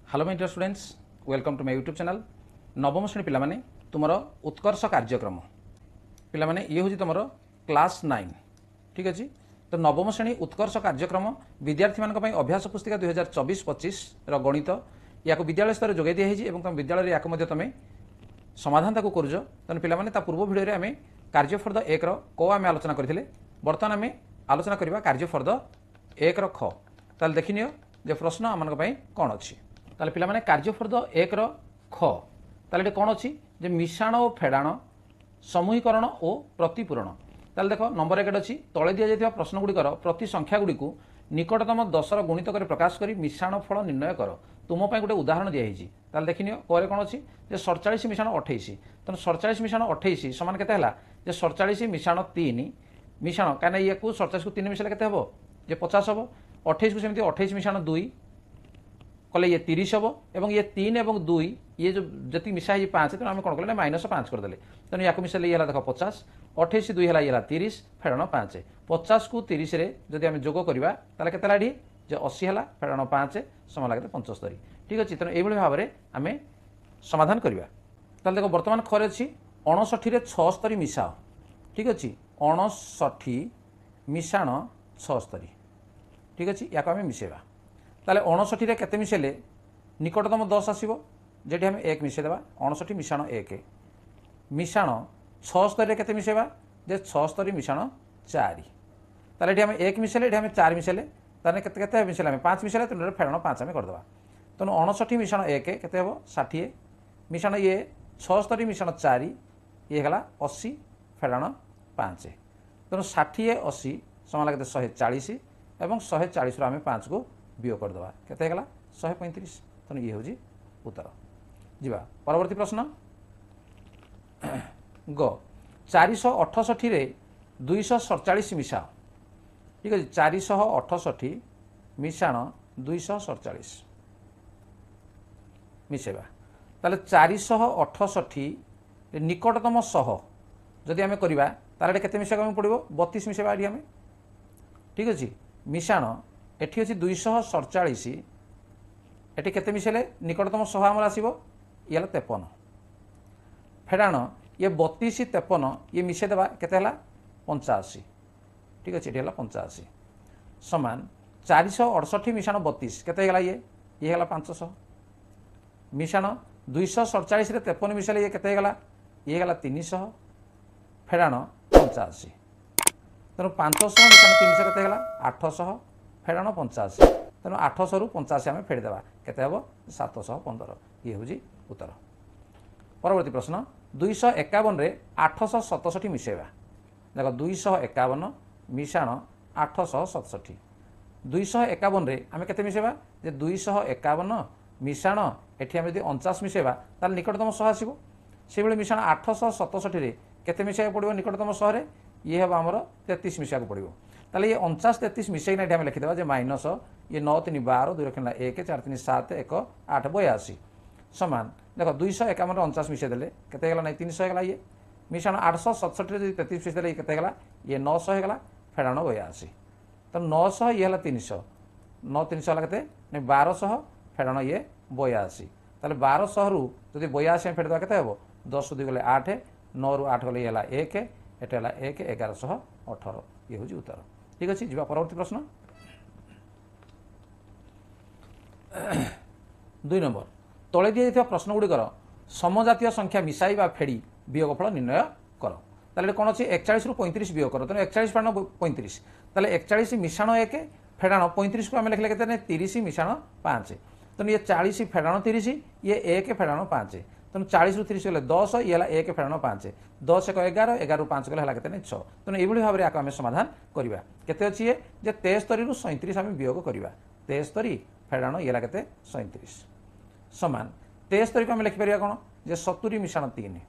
Hello my dear students, welcome to my YouTube channel. नवम श्रेणी पिला माने तुमरो उत्कर्ष कार्यक्रम पिला माने ये हूँ तुम क्लास 9। ठीक अच्छे। तो नवम श्रेणी उत्कर्ष कार्यक्रम विद्यार्थी मान अभ्यास पुस्तिका 2024-25 गणित या विद्यालय स्तर जोगाई दिखाई तुम विद्यालय या तुम समाधान ताक करुच तेना पे पूर्व भिडियो आम कार्यफर्द 1 क आम आलोचना करते। बर्तमान आम आलोचना करवा कार्यफर्द 1 ख। ताल देखनी जे प्रश्न आम कौन अच्छी ताले पिला माने कार्यफर्द 1 ख ताले कौन अच्छी जे मिश्रण और फेड़ाण समूहीकरण और प्रतिपूरण। ताले देख नंबर 1 अच्छी तले दि जाइथिबा प्रश्न गुड़िकर प्रति संख्या गुड़ी निकटतम 10 गुणित कर प्रकाश कर मिश्रण फल निर्णय कर। तुम गोटे उदाहरण दिखाई ताले देखनी पर कौन अच्छी जे 47 मिश्रण 28 तेना 47 मिश्रण 28 सामान केते हला जे 47 मिश्रण 3 मिश्रण कहीं ये 47 को 3 मिश्रण केते हबो जे 50 हबो। 28 को सेमती 28 मिश्रण 2 कले ये 30 हम और ये 3 और 2 ये जो जी मिसा 5 तेनाली आम कौन कले -5 करदे तेणु या मिसेले ये देख 50 28 2 है 30 फेड़ाण 5 50 को 30 जदि आम जोग करवा ताले केते लाडी जे 80 है फेड़ाण 5 समान लगे 75। ठीक अच्छे। तेणु ये भाव में आम समाधान करवा। ताले देख बर्तमान खरे अच्छी 59 76 मिसाओ। ठीक अच्छे। 59 मिशाण 76। ठीक अच्छे। या आम मिसेवा ताले 59 केते मिसेले निकटतम 10 आसो जेटी आम 1 मिसेदेवा 59 मिशाण 1 मिशाण 76 केते मिसेवा जे 76 मिशाण 4 ताले ये आम 1 मिसेले ये आम 4 मिसेले ताने केते केते मिसेले आम 5 मिसेले तेणु फेड़ाण 5 आम करदे। तेणु 59 मिशाण 1 केते हम 60 मिशाण ये 76 मिशाण 4 ये है 80 फेड़ाण 5 तेणु 60 80 समान लगे 140 और 140 आम 5 को वियोग करदे केते 135। तेणु ये हूँ उत्तर। जीवा परवर्ती प्रश्न ग 468 रे 247 मिसाओ। ठीक है। 468 मिशाण 247 मिसेवा ताले 468 निकटतम 100 जदि आम करवा ताले केते मिसेवा पड़ो 32 मिसेवा आम। ठीक अच्छे। मिशाण एठी अच्छी 247 एटी केते मिसेले निकटतम 100 आमर आसो ये 53 फेड़ाण ये 32 53 ये मिसेदेवा केते 85। ठीक अच्छे। ये 85 समान 468 मिशाण 32 केते ये 500 मिशाण 247 रे 53 मिसेले ये केते ये 300 फेड़ाण 85 तेणु 500 मिशाण 300 केते 800 फेड़ाण 85 तेणु 800 रु 85 आम फेड़देवा केते हम 715। ये हूँ उत्तर। परवर्ती प्रश्न 251 रे 867 मिसेवा। देख 251 मिशाण 867 251 रे आम केते मिसेवा जे 251 मिशाण एठी आम यदि 49 मिसेवा ताल निकटतम 100 आसो से भाई मिशाण 867 रे केते मिसेवा पड़ो निकटतम 100 रे ये हम आमर 33 मिसेवा पड़ो ताले ये 49 33 मिसेना आम लिखिदेवा जे माइनस ये 9 3 12 2 रखना 1 4 3 7 1 8 82 समान देख 251 49 मिसेदेले केते ना 300 होगा ये मिशाण 867 रे 33 मिसेदेले केते ये 900 होगा फेड़ाण 82 तो 900 ये 300 9 300 है केते 1200 फेड़ाण ये 82 ताले 1200 रु जदि 82 फेड़देवा केते हम 10 2 गले 8 9 रु 8 गले 1 एट है 1 1118। ये हूँ उत्तर। ठीक अच्छे। जी परवर्ती प्रश्न 2 नंबर तले दि जाइथिबा प्रश्न गुड़िकर समजातीय संख्या मिसाई बा फेड़ी वियोगफल निर्णय कर। ताले कौन अच्छे 41 रु 35 वियोग कर तेनाली 41 फेड़ाण 35 ताले 41 मिशाण 1 फेड़ाण 35 को आम लिखले केते 30 मिशाण 5 तेणु ये 40 फेड़ाण 30 ये 1 फेड़ाण 5 तेणु 40 रु 30 गले 10 ये 1 फेड़ाण 5 10 1 11 11 रु 5 गले केते 6 तेणु ये भाव में आम समाधान करवा केते अच्छी ये 73 रु 37 आम वियोग करवा 73 फेड़ाण ये केते 37 समान 73 को आम लिखिपर कौन जे 70 मिशाण 3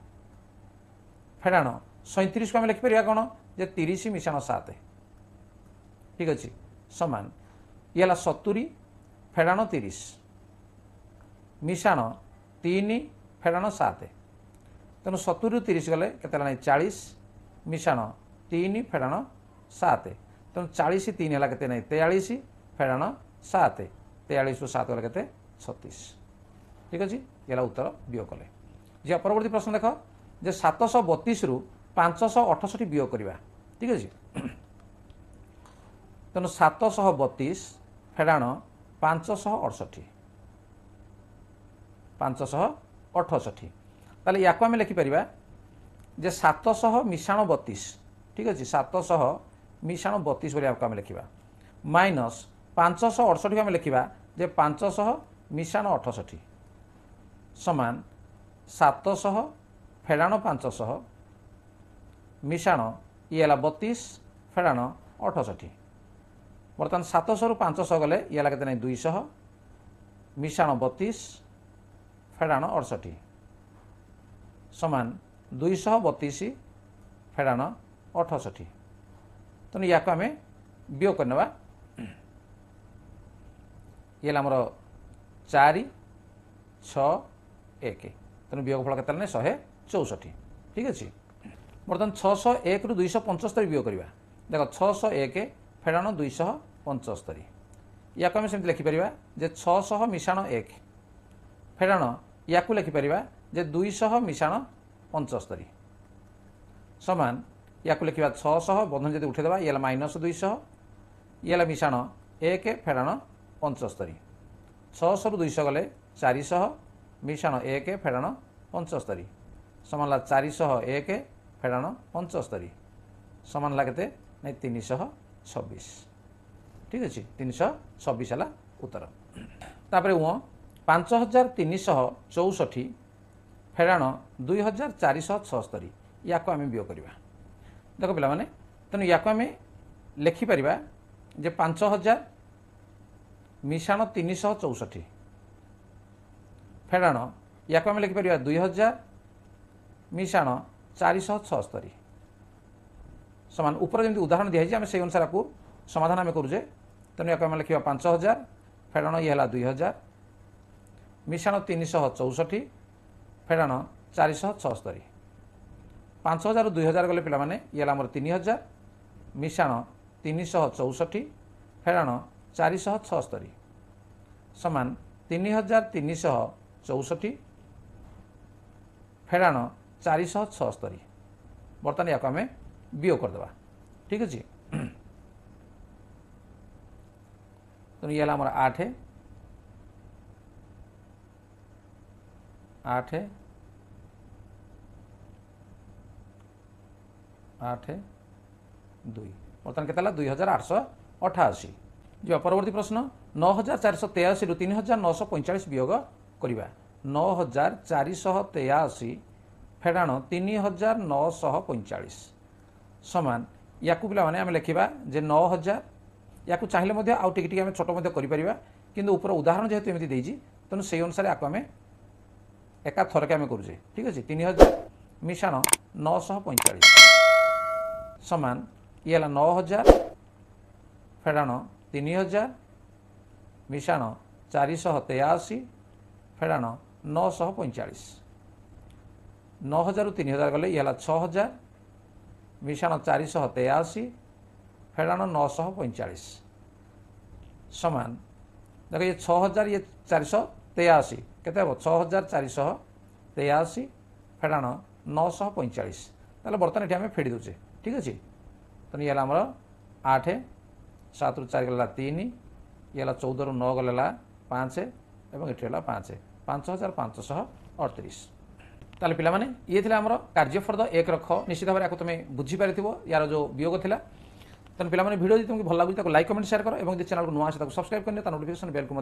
फेड़ाण 37 को आम लिखिपर कौन जे 30 मिशाण 7। ठीक अच्छे। समान ये 70 फेड़ाण 30 मिशाण 3 फेड़ाण 7 तेणु 70 रु 30 गले केते 40 मिशाण 3 फेड़ाण 7 तेणु 40 3 है केते 43 फेड़ाण 7 43 रु 7 गले केते 36। ठीक अच्छे ये उत्तर वियोग कले जी। परवर्ती प्रश्न देख जे 732 रु 568 वियोग करवा ठीक अच्छे तेणु 732 फेड़ाण 568 568 ताले या आम लिखिपर जे 700 मिशाण 32 ठीक अच्छे 700 मिशाण 32 बोली आम लिखा माइनस 568 आम लिखा जे 500 मिशाण 68 समान 700 फेड़ाण 500 मिशाण ये 32 फेड़ाण 68 बर्तमान 700 रु 500 गले ये के 200 मिशाण 32 फेड़ाण 68 समान 232 फेड़ाण 68 तेणु या आम वियोग करने ये आमर 4 6 1 तेणु वियोग फल के 164 ठीक अच्छे बर्तमान 601 रु 275 वियोग करवा देख 601 फेड़ाण 275 या आम सेमती लिखिपर जे 600 मिशाण 1 फेड़ाण या लिखिपर जे 200 मिशाण 75 समान या लिखा 600 बंधन जब उठेदेवा ये माइनस 200 ये मिशाण 1 फेड़ाण 75 600 रु 200 गले 400 मिशाण 1 फेड़ाण 75 समान 401 फेड़ाण 75 समान लगते नहीं 326 ठीक अच्छे 326 है उत्तर तापर 5364 फेड़ाण 2476 या आम वियोग करवा देख पे तेणु या आम लिखिपर जे 5000 मिशाण 364 फेड़ाण या आम लिखिपर 2000 मिशाण 476 समान ऊपर जमी उदाहरण दिखाई आम से अनुसार को समाधान आम करुचे तेणु या आम लिखा 5000 फेड़ाण ये 2000 मिशाण 364 फेड़ाण 476 5000 रु 2000 गले पे ये आमर 3000 मिशाण 364 फेड़ाण 476 समान 3364 फेड़ाण 476 बर्तमान या आम वियोग करदे ठीक अच्छे तेणु ये आमर 8 8 8 2 बर्तमान के 2888 जो परवर्ती प्रश्न 9483 रु 3945 वियोग करवा 9483 फेड़ाण 3945 समान या पे लिखा जे 9000 या चाहिए आउ टिके आम छोट कर किंतु ऊपर उदाहरण जेहेतु एमती देजी तेणु से अनुसार आपको आम एका थरके आम करुचे ठीक अच्छे 3000 मिशाण 945 समान ये 9000 फेड़ाण 3000 मिशाण 483 फेड़ाण 945 9000 रु 3000 गले ये 6000 मिशाण 483 फेड़ाण 945 समान देख ये 6000 ये 483 केते 6483 फेड़ाण 945 ताले बर्तमान ये आम फेड़ी दूचे ठीक अच्छे तेणु ये आमर 8 7 रु 4 गला 3 ये 14 रु 9 गला 5 और ये 5 5538 ताले पिला माने ये थिला हमर कार्यफर्द 1 रख निश्चित भाव में तुम बुझीपार यार जो वियोग थिला तेणु पिला माने वीडियो तुमको भल लगे लाइक कमेंट शेयर कर और चैनल को नुआ से सब्सक्राइब करने नोटिफिकेशन बेल को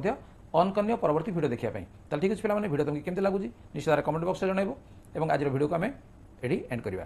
ऑन करने परवर्ती वीडियो देखा ताल ठीक है पिला माने वीडियो तुमको केमती लगुच निश्चित भाव कमेंट बॉक्स में जनइबो और आज वीडियो को आम एडी एंड करवा।